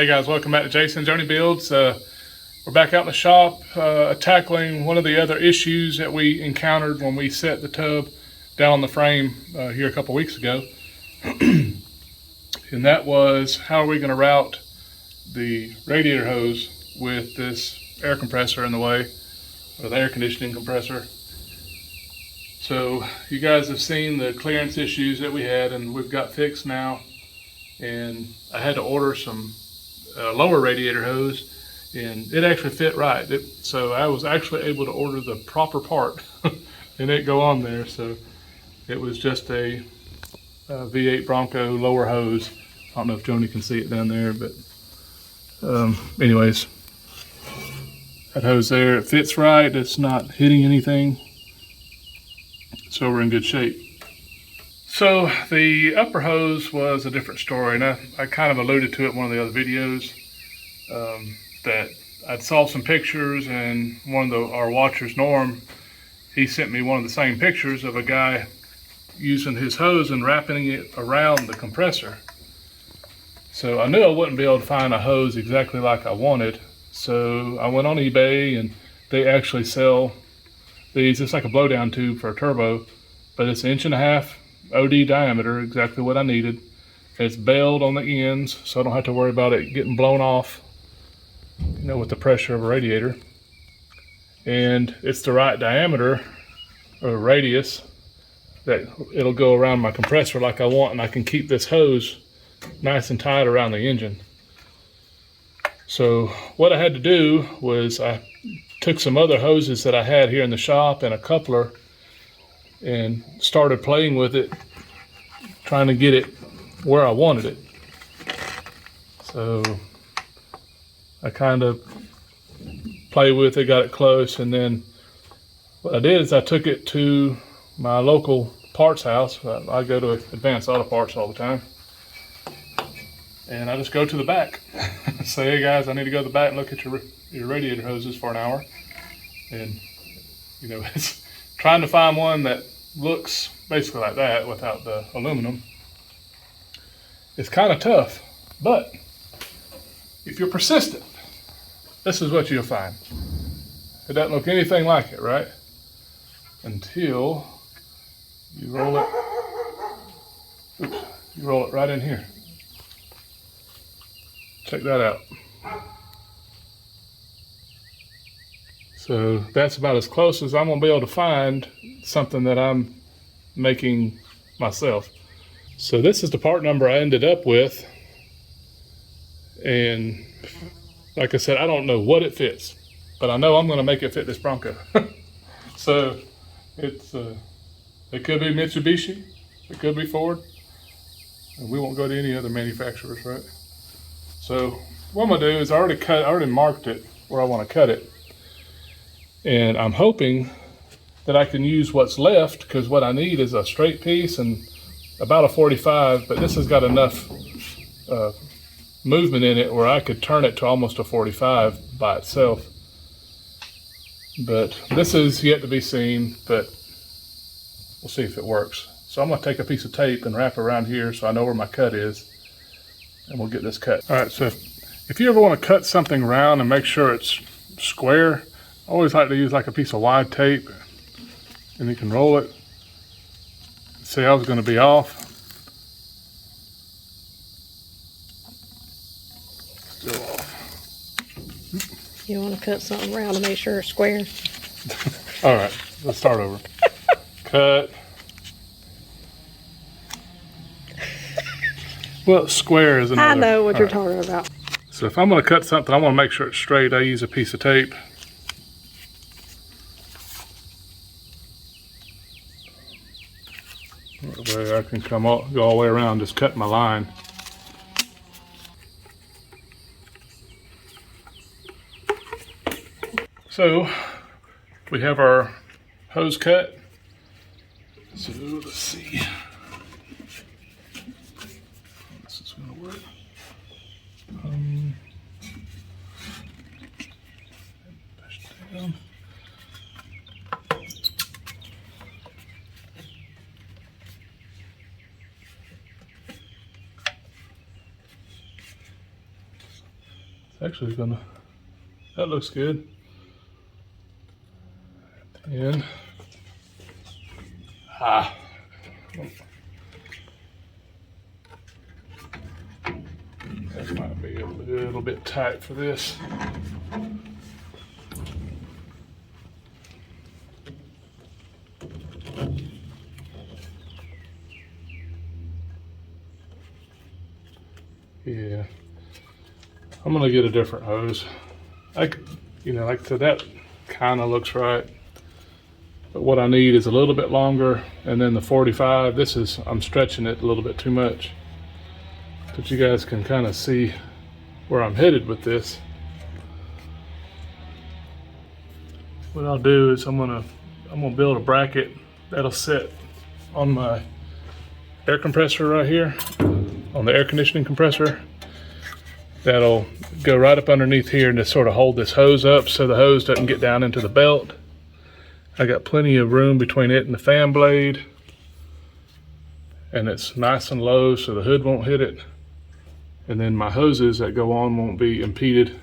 Hey guys, welcome back to Jason's Journey Builds. We're back out in the shop tackling one of the other issues that we encountered when we set the tub down on the frame here a couple weeks ago. And that was, how are we going to route the radiator hose with this air compressor in the way, or the air conditioning compressor. So you guys have seen the clearance issues that we had, and we've got fixed now. And I had to order some lower radiator hose, and it actually fit right. So I was actually able to order the proper part and it go on there. So it was just a V8 Bronco lower hose. I don't know if Joni can see it down there, but anyways, that hose there, it fits right. It's not hitting anything. So we're in good shape. So the upper hose was a different story, and I kind of alluded to it in one of the other videos, that I'd saw some pictures, and one of our watchers, Norm, he sent me one of the same pictures of a guy using his hose and wrapping it around the compressor. So I knew I wouldn't be able to find a hose exactly like I wanted, so I went on eBay, and they actually sell these. It's like a blowdown tube for a turbo, but it's 1.5 inch OD diameter, exactly what I needed. It's bailed on the ends, so I don't have to worry about it getting blown off, you know, with the pressure of a radiator. And it's the right diameter or radius that it'll go around my compressor like I want, and I can keep this hose nice and tight around the engine. So what I had to do was I took some other hoses that I had here in the shop and a coupler, and started playing with it, trying to get it where I wanted it. So I kind of played with it, got it close, and then what I did is I took it to my local parts house. I go to Advanced Auto Parts all the time, and I just go to the back. Say, hey guys, I need to go to the back and look at your radiator hoses for an hour. And you know, it's trying to find one that looks basically like that without the aluminum. It's kind of tough, but if you're persistent, this is what you'll find. It doesn't look anything like it, right? Until you roll it. Oops, you roll it right in here. Check that out. So that's about as close as I'm going to be able to find something that I'm making myself. So this is the part number I ended up with. And like I said, I don't know what it fits, but I know I'm going to make it fit this Bronco. So it could be Mitsubishi, it could be Ford, and we won't go to any other manufacturers, right? So what I'm going to do is I already marked it where I want to cut it. And I'm hoping that I can use what's left, because what I need is a straight piece and about a 45, but this has got enough movement in it where I could turn it to almost a 45 by itself. But this is yet to be seen, but we'll see if it works. So I'm going to take a piece of tape and wrap around here so I know where my cut is, and we'll get this cut. All right, so if you ever want to cut something round and make sure it's square, I always like to use like a piece of wide tape, and you can roll it. See, I was going to be off. Still off. You want to cut something round to make sure it's square? All right, let's start over. Cut. Well, square is another. I know what you're talking about. So if I'm going to cut something, I want to make sure it's straight. I use a piece of tape. That way I can go all the way around, just cut my line. So we have our hose cut. So let's see. This is going to work. Push down. Actually gonna, that looks good. And that might be a little bit tight for this. Yeah, I'm gonna get a different hose. Like I said, that kind of looks right. But what I need is a little bit longer, and then the 45. I'm stretching it a little bit too much. But you guys can kind of see where I'm headed with this. What I'll do is I'm gonna build a bracket that'll sit on my air compressor right here, on the air conditioning compressor. That'll go right up underneath here and just sort of hold this hose up so the hose doesn't get down into the belt. I got plenty of room between it and the fan blade, and it's nice and low so the hood won't hit it. And then my hoses that go on won't be impeded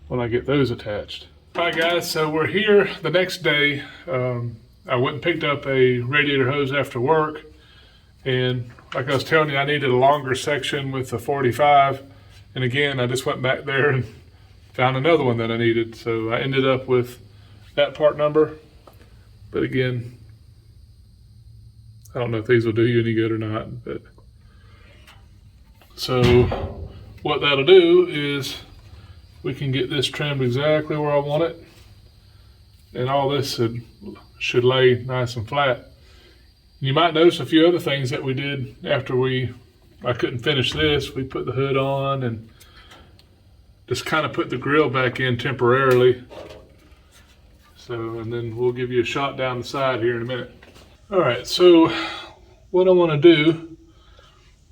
when I get those attached. All right guys, so we're here the next day. I went and picked up a radiator hose after work, and like I was telling you, I needed a longer section with the 45. And again, I just went back there and found another one that I needed. So I ended up with that part number. But again, I don't know if these will do you any good or not. But so what that'll do is we can get this trimmed exactly where I want it. And all this should lay nice and flat. You might notice a few other things that we did after I couldn't finish this. We put the hood on and just kind of put the grill back in temporarily. So, and then we'll give you a shot down the side here in a minute. All right, so what I want to do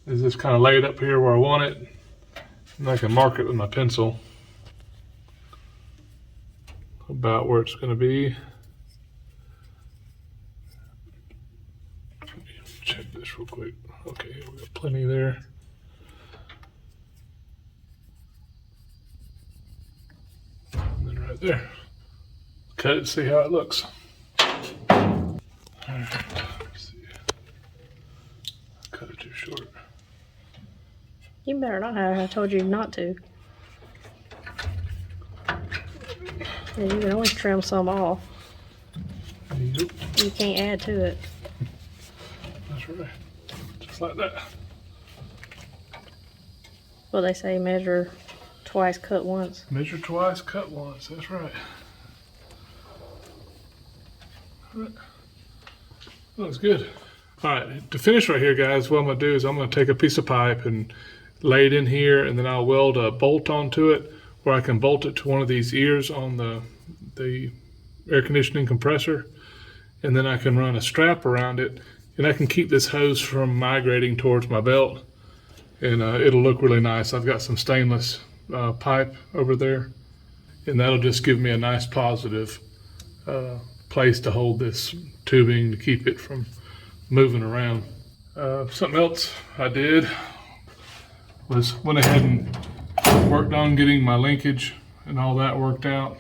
is just kind of lay it up here where I want it. And I can mark it with my pencil about where it's going to be. Check this real quick. Okay, we got plenty there. And then right there. Cut it, see how it looks. All right, let's see. Cut it too short. You better not have. I told you not to. Yeah, you can always trim some off. Yep. You can't add to it. That's right. Just like that. Well, they say measure twice, cut once. Measure twice, cut once. That's right. All right. Looks good. All right, to finish right here, guys, what I'm gonna do is I'm gonna take a piece of pipe and lay it in here, and then I'll weld a bolt onto it where I can bolt it to one of these ears on the air conditioning compressor, and then I can run a strap around it, and I can keep this hose from migrating towards my belt, and it'll look really nice. I've got some stainless pipe over there, and that'll just give me a nice positive place to hold this tubing to keep it from moving around. Something else I did was went ahead and worked on getting my linkage and all that worked out.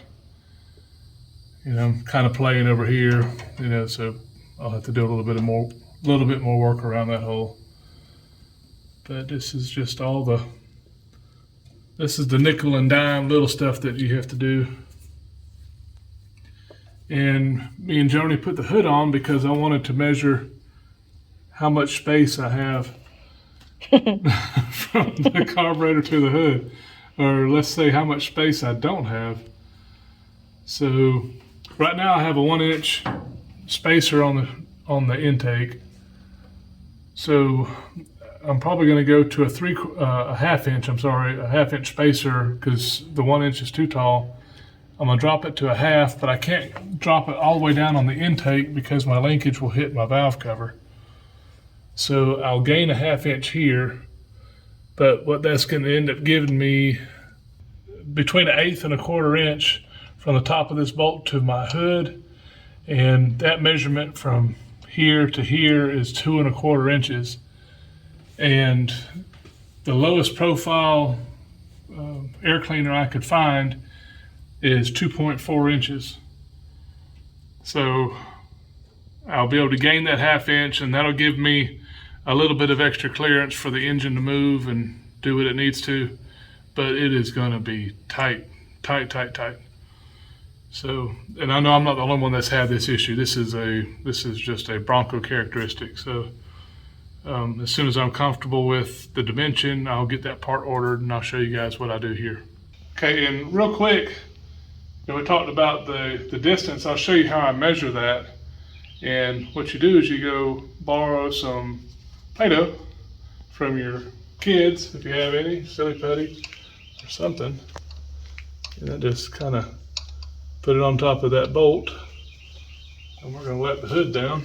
You know, I'm kind of playing over here, you know, so I'll have to do a little bit more work around that hole. But this is just this is the nickel and dime little stuff that you have to do. And me and Joni put the hood on because I wanted to measure how much space I have from the carburetor to the hood, or let's say how much space I don't have. So right now I have a 1-inch spacer on the intake. So I'm probably going to go to a half inch spacer because the 1 inch is too tall. I'm going to drop it to a half, but I can't drop it all the way down on the intake because my linkage will hit my valve cover. So I'll gain a ½ inch here, but what that's going to end up giving me between 1/8 and 1/4 inch from the top of this bolt to my hood, and that measurement from here to here is 2 1/4 inches. And the lowest profile air cleaner I could find is 2.4 inches. So I'll be able to gain that 1/2 inch, and that'll give me a little bit of extra clearance for the engine to move and do what it needs to. But it is going to be tight. So, and I know I'm not the only one that's had this issue. This is just a Bronco characteristic. So as soon as I'm comfortable with the dimension, I'll get that part ordered, and I'll show you guys what I do here. Okay, and real quick, we talked about the distance. I'll show you how I measure that. And what you do is you go borrow some Play-Doh from your kids, if you have any, silly putty or something, and then just kind of put it on top of that bolt, and we're going to let the hood down.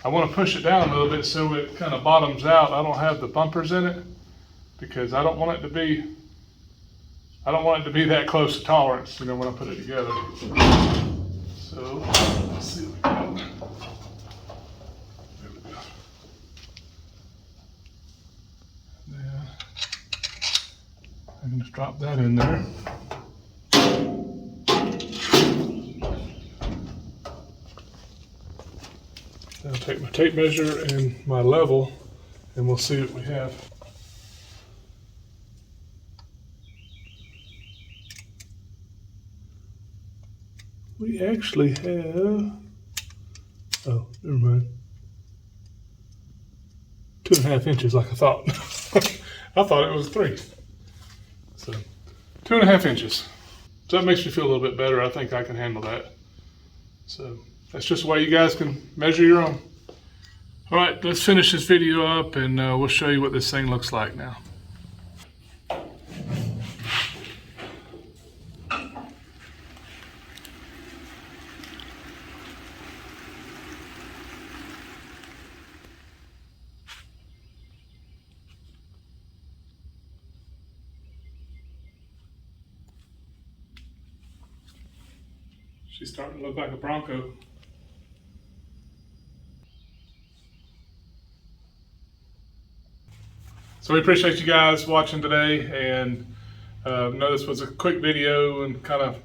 I want to push it down a little bit so it kind of bottoms out. I don't have the bumpers in it because I don't want it to be that close to tolerance, when I put it together. So let's see what we got. There we go. Then I can just drop that in there. I'll take my tape measure and my level, and we'll see what we have. We actually have, oh, never mind, 2.5 inches like I thought. I thought it was 3. So 2.5 inches. So that makes me feel a little bit better. I think I can handle that. So that's just why you guys can measure your own. All right, let's finish this video up, and we'll show you what this thing looks like now. She's starting to look like a Bronco. So we appreciate you guys watching today, and I know this was a quick video and kind of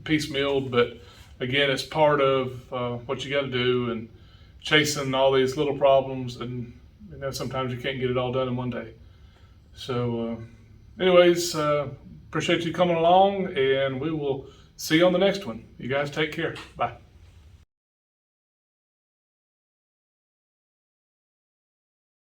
piecemealed, but again, it's part of what you got to do, and chasing all these little problems, and sometimes you can't get it all done in one day. So anyways, appreciate you coming along, and we will see you on the next one. You guys take care. Bye.